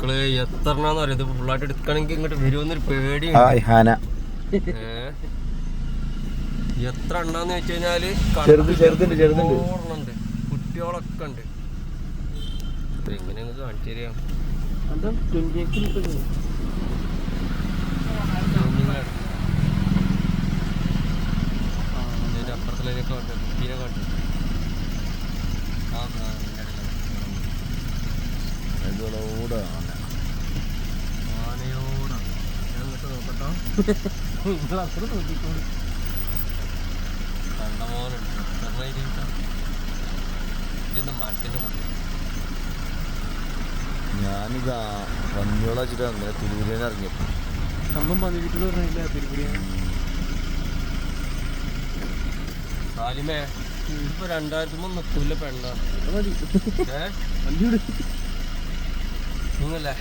മക്കള് എത്രണ്ണാന്ന് പറയാം. ഇത് ഫുള്ളായിട്ട് എടുക്കണമെങ്കിൽ ഇങ്ങോട്ട് വരുമെന്നൊരു പേടിയുണ്ട്. എത്ര എണ്ണാന്ന് വെച്ച് കഴിഞ്ഞാല് ഓടുന്നുണ്ട്, കുട്ടികളൊക്കെ ഉണ്ട്. എങ്ങനെ കാണിച്ചു തരാം. അപ്പുറത്തിലേക്ക് കുട്ടീനെ കാട്ടു. ആനയോടാണ്. ഞാൻ ഇങ്ങോട്ട് നോക്കട്ടോ. നിങ്ങൾ അത്ര നോക്കിക്കോളൂ. കണ്ടമോനുണ്ട്. ഇതിന്റെ മരത്തിന്റെ പൊട്ടി. ഞാനിതാ പന്നിയോള വെച്ചിട്ട് അങ്ങനെ തിരുവനന്തപുരം ഇറങ്ങിയപ്പോ സംഭവം പന്നിക്കിട്ട് പറഞ്ഞില്ല. തിരുപ്പുരിയാണ് സാലിമേ. ഇപ്പൊ 2003 നിൽക്കൂല പെണ്ണ. മതി. നിങ്ങളല്ലേ